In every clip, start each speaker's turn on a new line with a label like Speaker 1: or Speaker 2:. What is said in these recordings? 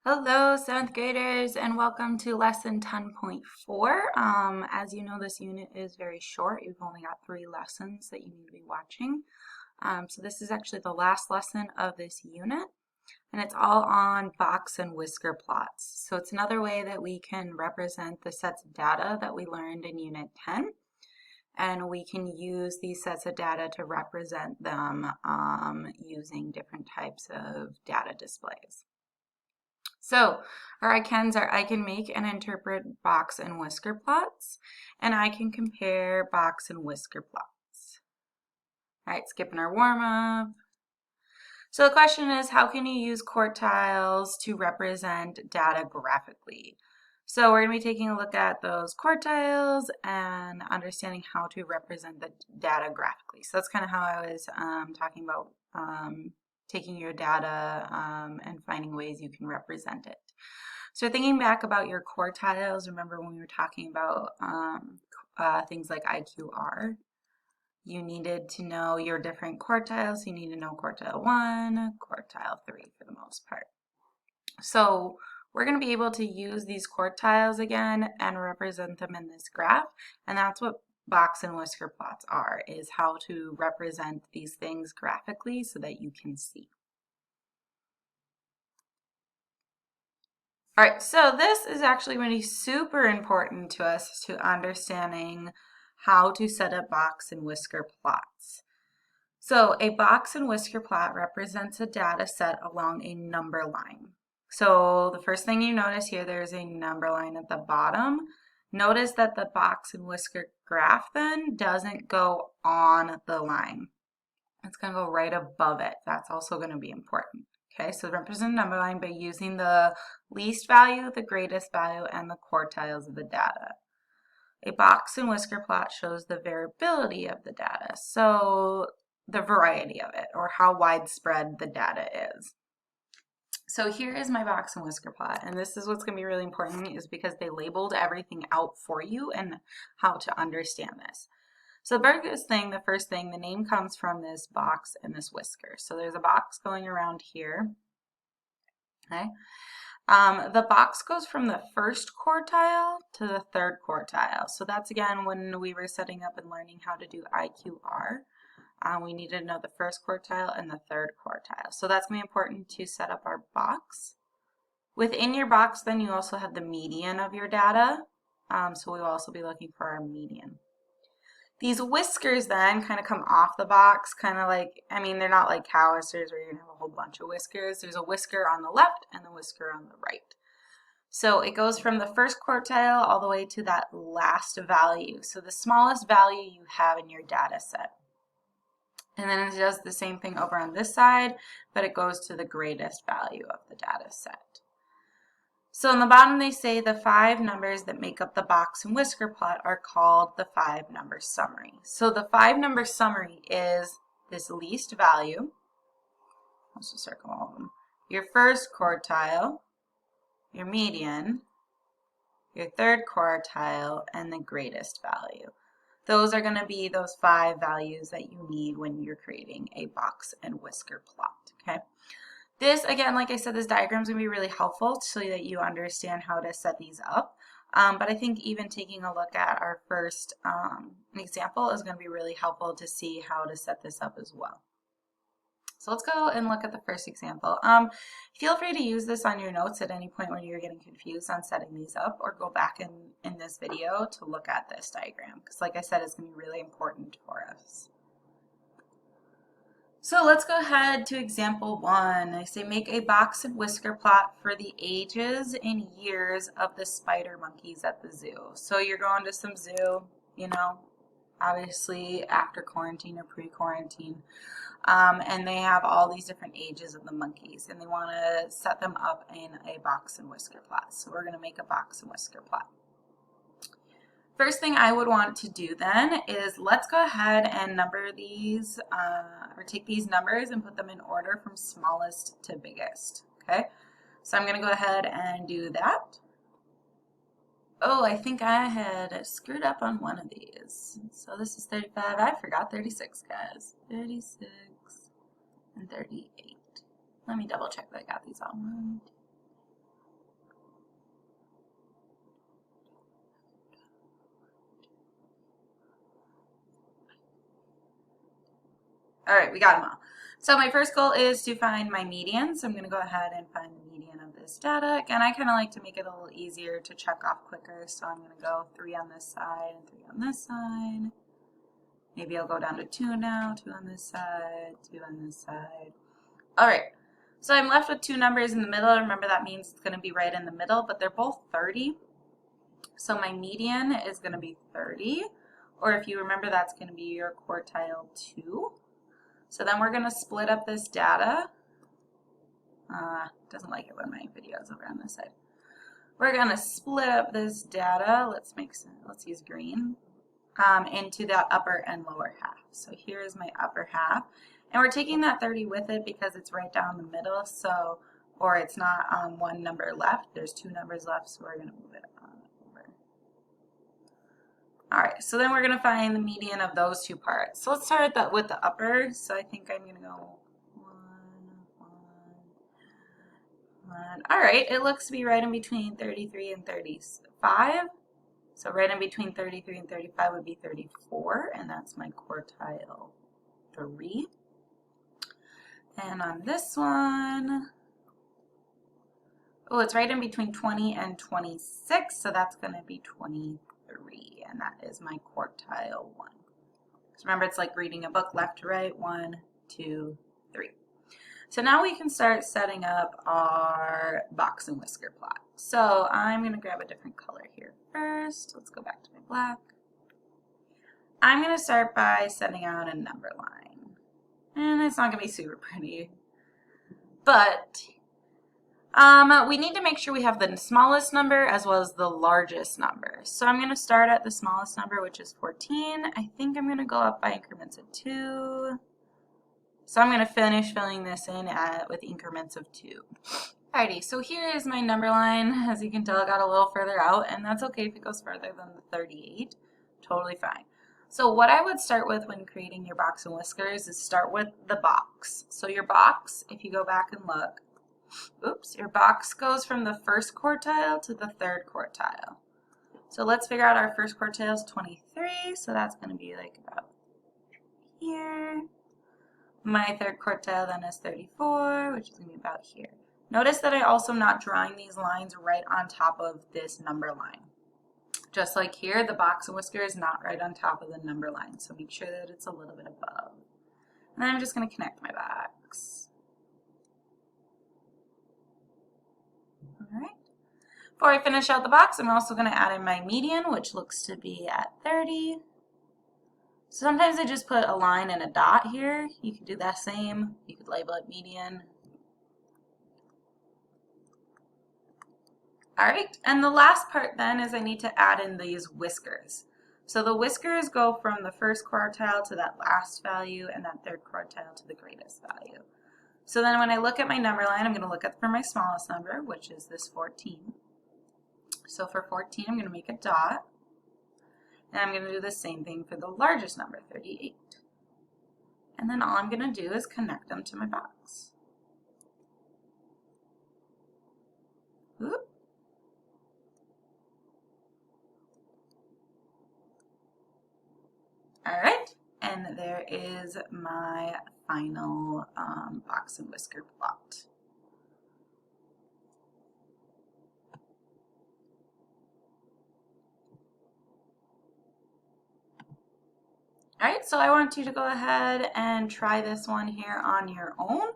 Speaker 1: Hello, 7th graders, and welcome to lesson 10.4. As you know, this unit is very short. You've only got 3 lessons that you need to be watching. So this is actually the last lesson of this unit, and it's all on box and whisker plots. So it's another way that we can represent the sets of data that we learned in Unit 10, and we can use these sets of data to represent them using different types of data displays. So our icons are I can make and interpret box and whisker plots, and I can compare box and whisker plots. All right, skipping our warm up. So the question is, how can you use quartiles to represent data graphically? So we're going to be taking a look at those quartiles and understanding how to represent the data graphically. So that's kind of how I was talking about taking your data and finding ways you can represent it. So thinking back about your quartiles, remember when we were talking about things like IQR, you needed to know your different quartiles. You need to know quartile 1, quartile 3 for the most part. So we're going to be able to use these quartiles again and represent them in this graph, and that's what box and whisker plots are, is how to represent these things graphically so that you can see. All right, so this is actually going to be super important to us to understanding how to set up box and whisker plots. So a box and whisker plot represents a data set along a number line. So the first thing you notice here, there's a number line at the bottom. Notice that the box and whisker graph then doesn't go on the line. It's going to go right above it. That's also going to be important. Okay, so represent a number line by using the least value, the greatest value, and the quartiles of the data. A box and whisker plot shows the variability of the data, so the variety of it, or how widespread the data is. So here is my box and whisker plot, and this is what's going to be really important, is because they labeled everything out for you and how to understand this. So the biggest thing, the first thing, the name comes from this box and this whisker. So there's a box going around here. Okay. The box goes from the first quartile to the third quartile. So that's again when we were setting up and learning how to do IQR. We needed to know the first quartile and the third quartile. So that's going to be important to set up our box. Within your box, then you also have the median of your data. So we will also be looking for our median. These whiskers then kind of come off the box, kind of like, I mean, they're not like cow whiskers where you're going to have a whole bunch of whiskers. There's a whisker on the left and a whisker on the right. So it goes from the first quartile all the way to that last value. So the smallest value you have in your data set. And then it does the same thing over on this side, but it goes to the greatest value of the data set. So on the bottom they say the 5 numbers that make up the box and whisker plot are called the 5-number summary. So the 5-number summary is this least value, let's just circle all of them, your first quartile, your median, your third quartile, and the greatest value. Those are going to be those 5 values that you need when you're creating a box and whisker plot, okay? This, again, like I said, this diagram is going to be really helpful so that you understand how to set these up. But I think even taking a look at our first example is going to be really helpful to see how to set this up as well. So let's go and look at the first example. Feel free to use this on your notes at any point when you're getting confused on setting these up, or go back in this video to look at this diagram, because like I said, it's going to be really important for us. So let's go ahead to example 1. I say make a box and whisker plot for the ages and years of the spider monkeys at the zoo. So you're going to some zoo, you know, obviously after quarantine or pre-quarantine, and they have all these different ages of the monkeys, and they want to set them up in a box and whisker plot. So we're going to make a box and whisker plot. First thing I would want to do then is let's go ahead and number these, or take these numbers and put them in order from smallest to biggest, okay? So I'm going to go ahead and do that. Oh, I think I had screwed up on one of these. So this is 35. I forgot 36, guys. 36 and 38. Let me double check that I got these all right. All right, we got them all. So my first goal is to find my median. So I'm going to go ahead and find the median of this data. Again, I kind of like to make it a little easier to check off quicker. So I'm going to go 3 on this side and 3 on this side. Maybe I'll go down to 2 now, 2 on this side, 2 on this side. All right, so I'm left with 2 numbers in the middle. Remember, that means it's going to be right in the middle, but they're both 30. So my median is going to be 30, or if you remember, that's going to be your quartile 2. So then we're going to split up this data. Doesn't like it when my video is over on this side. We're going to split up this data. Let's use green. Into that upper and lower half. So here's my upper half. And we're taking that 30 with it because it's right down the middle, so, or it's not one number left. There's 2 numbers left, so we're going to move it on over. All right, so then we're going to find the median of those 2 parts. So let's start with the upper. So I think I'm going to go 1, 1, 1. All right, it looks to be right in between 33 and 35. So right in between 33 and 35 would be 34, and that's my quartile 3. And on this one, oh, it's right in between 20 and 26, so that's going to be 23, and that is my quartile 1. So remember, it's like reading a book left to right, 1, 2, 3. So now we can start setting up our box and whisker plot. So I'm going to grab a different color here first. Let's go back to my black. I'm going to start by setting out a number line. And it's not going to be super pretty. But we need to make sure we have the smallest number as well as the largest number. So I'm going to start at the smallest number, which is 14. I think I'm going to go up by increments of 2. So I'm going to finish filling this in with increments of 2. Alrighty, so here is my number line. As you can tell, it got a little further out, and that's okay if it goes further than the 38. Totally fine. So what I would start with when creating your box and whiskers is start with the box. So your box, if you go back and look, oops, your box goes from the first quartile to the third quartile. So let's figure out our first quartile is 23, so that's going to be like about here. My third quartile then is 34, which is going to be about here. Notice that I also am not drawing these lines right on top of this number line. Just like here, the box and whisker is not right on top of the number line, so make sure that it's a little bit above. And then I'm just going to connect my box. All right. Before I finish out the box, I'm also going to add in my median, which looks to be at 30. Sometimes I just put a line and a dot here. You could do that same. You could label it median. All right, and the last part then is I need to add in these whiskers. So the whiskers go from the first quartile to that last value and that third quartile to the greatest value. So then when I look at my number line, I'm going to look at for my smallest number, which is this 14. So for 14, I'm going to make a dot. And I'm going to do the same thing for the largest number, 38. And then all I'm going to do is connect them to my box. Oop. All right, and there is my final box and whisker plot. All right, so I want you to go ahead and try this one here on your own.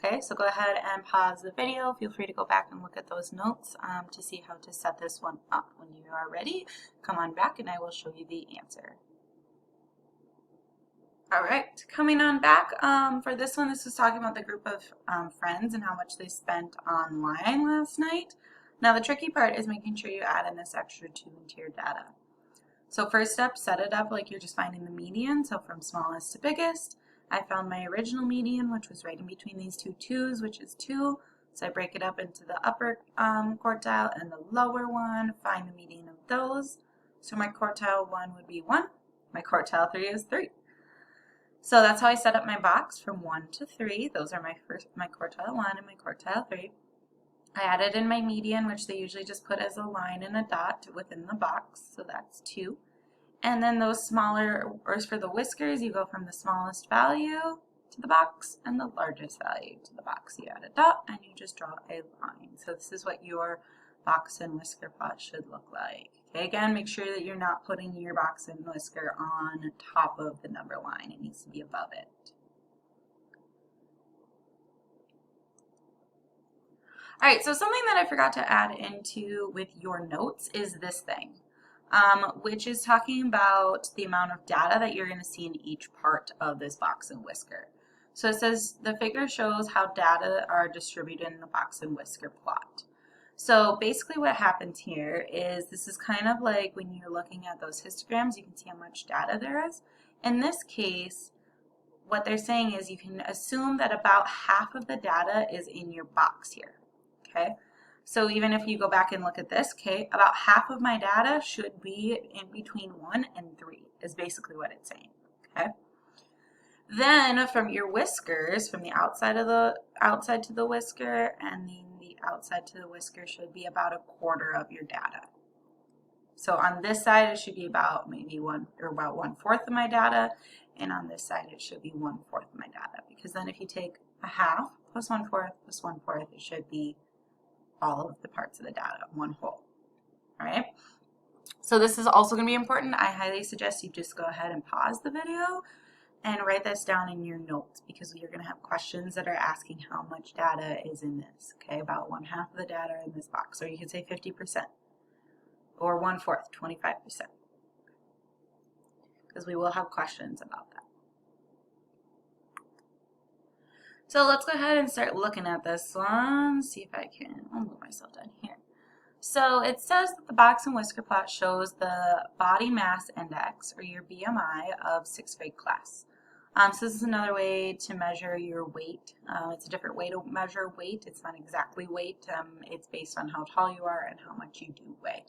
Speaker 1: Okay, so go ahead and pause the video. Feel free to go back and look at those notes to see how to set this one up. When you are ready, come on back and I will show you the answer. All right, coming on back for this one, this was talking about the group of friends and how much they spent online last night. Now the tricky part is making sure you add in this extra 2 into your data. So first step, set it up like you're just finding the median. So from smallest to biggest, I found my original median, which was right in between these 2 2's, which is 2. So I break it up into the upper quartile and the lower one, find the median of those. So my quartile 1 would be 1. My quartile 3 is 3. So that's how I set up my box from 1 to 3. Those are my quartile 1 and my quartile 3. I added in my median, which they usually just put as a line and a dot within the box, so that's 2. And then those smaller, or for the whiskers, you go from the smallest value to the box and the largest value to the box. You add a dot and you just draw a line. So this is what your box and whisker plot should look like. Okay, again, make sure that you're not putting your box and whisker on top of the number line. It needs to be above it. All right, so something that I forgot to add into with your notes is this thing, which is talking about the amount of data that you're going to see in each part of this box and whisker. So it says the figure shows how data are distributed in the box and whisker plot. So basically what happens here is this is kind of like when you're looking at those histograms, you can see how much data there is. In this case, what they're saying is you can assume that about half of the data is in your box here. Okay, so even if you go back and look at this, okay, about half of my data should be in between 1 and 3 is basically what it's saying. Okay, then from your whiskers, from the outside to the whisker, and then the outside to the whisker should be about a quarter of your data. So on this side it should be about maybe about 1/4 of my data, and on this side it should be 1/4 of my data, because then if you take a half plus 1/4 plus 1/4, it should be all of the parts of the data, one whole. All right. So this is also going to be important. I highly suggest you just go ahead and pause the video and write this down in your notes, because you're going to have questions that are asking how much data is in this. Okay, about 1/2 of the data in this box, or you could say 50%, or 1/4, 25%, because we will have questions about that. So let's go ahead and start looking at this one. See if I can, I'll move myself down here. So it says that the box and whisker plot shows the body mass index, or your BMI, of 6th grade class. So this is another way to measure your weight. It's a different way to measure weight. It's not exactly weight. It's based on how tall you are and how much you do weigh.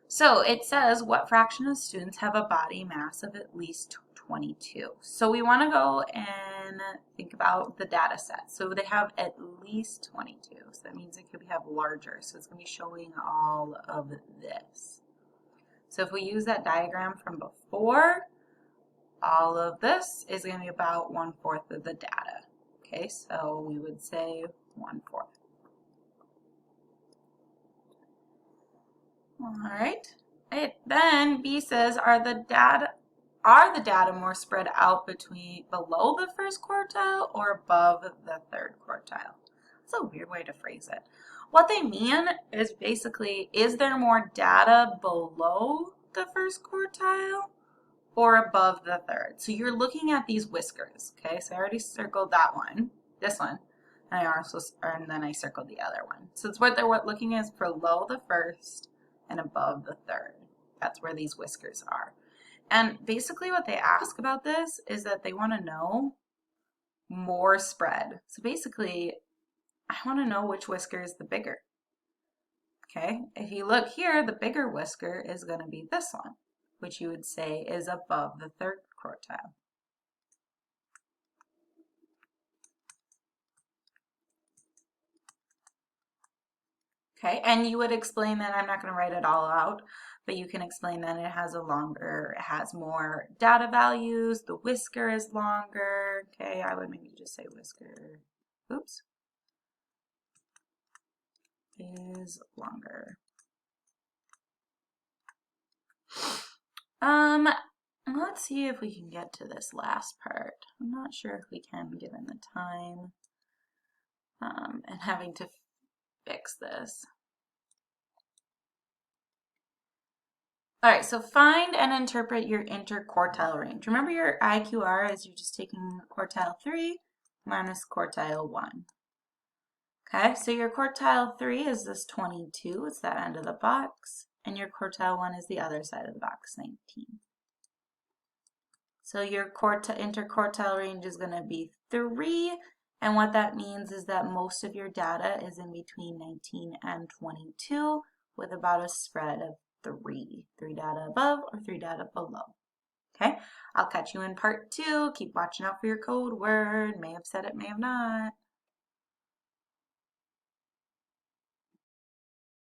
Speaker 1: So it says what fraction of students have a body mass of at least 22. So we want to go and think about the data set. So they have at least 22. So that means it could have larger. So it's going to be showing all of this. So if we use that diagram from before, all of this is going to be about 1/4 of the data. Okay, so we would say 1/4. All right. Then B says, are the data more spread out below the first quartile or above the third quartile? That's a weird way to phrase it. What they mean is basically, is there more data below the first quartile or above the third? So you're looking at these whiskers. Okay, so I already circled that one, this one, and then I circled the other one. So it's what they're looking at is below the first and above the third. That's where these whiskers are. And basically what they ask about this is that they want to know more spread. So basically, I want to know which whisker is the bigger. Okay, if you look here, the bigger whisker is going to be this one, which you would say is above the third quartile. Okay, and you would explain that, I'm not going to write it all out, but you can explain that it has more data values, the whisker is longer. Okay, I would maybe just say whisker, oops, is longer. Let's see if we can get to this last part. I'm not sure if we can, given the time and having to fix this. All right, so find and interpret your interquartile range. Remember your IQR is you're just taking quartile 3 minus quartile 1. Okay, so your quartile 3 is this 22, it's that end of the box, and your quartile 1 is the other side of the box, 19. So your interquartile range is going to be 3, and what that means is that most of your data is in between 19 and 22, with about a spread of 3 data above or 3 data below. Okay, I'll catch you in part 2. Keep watching out for your code word. May have said it, may have not.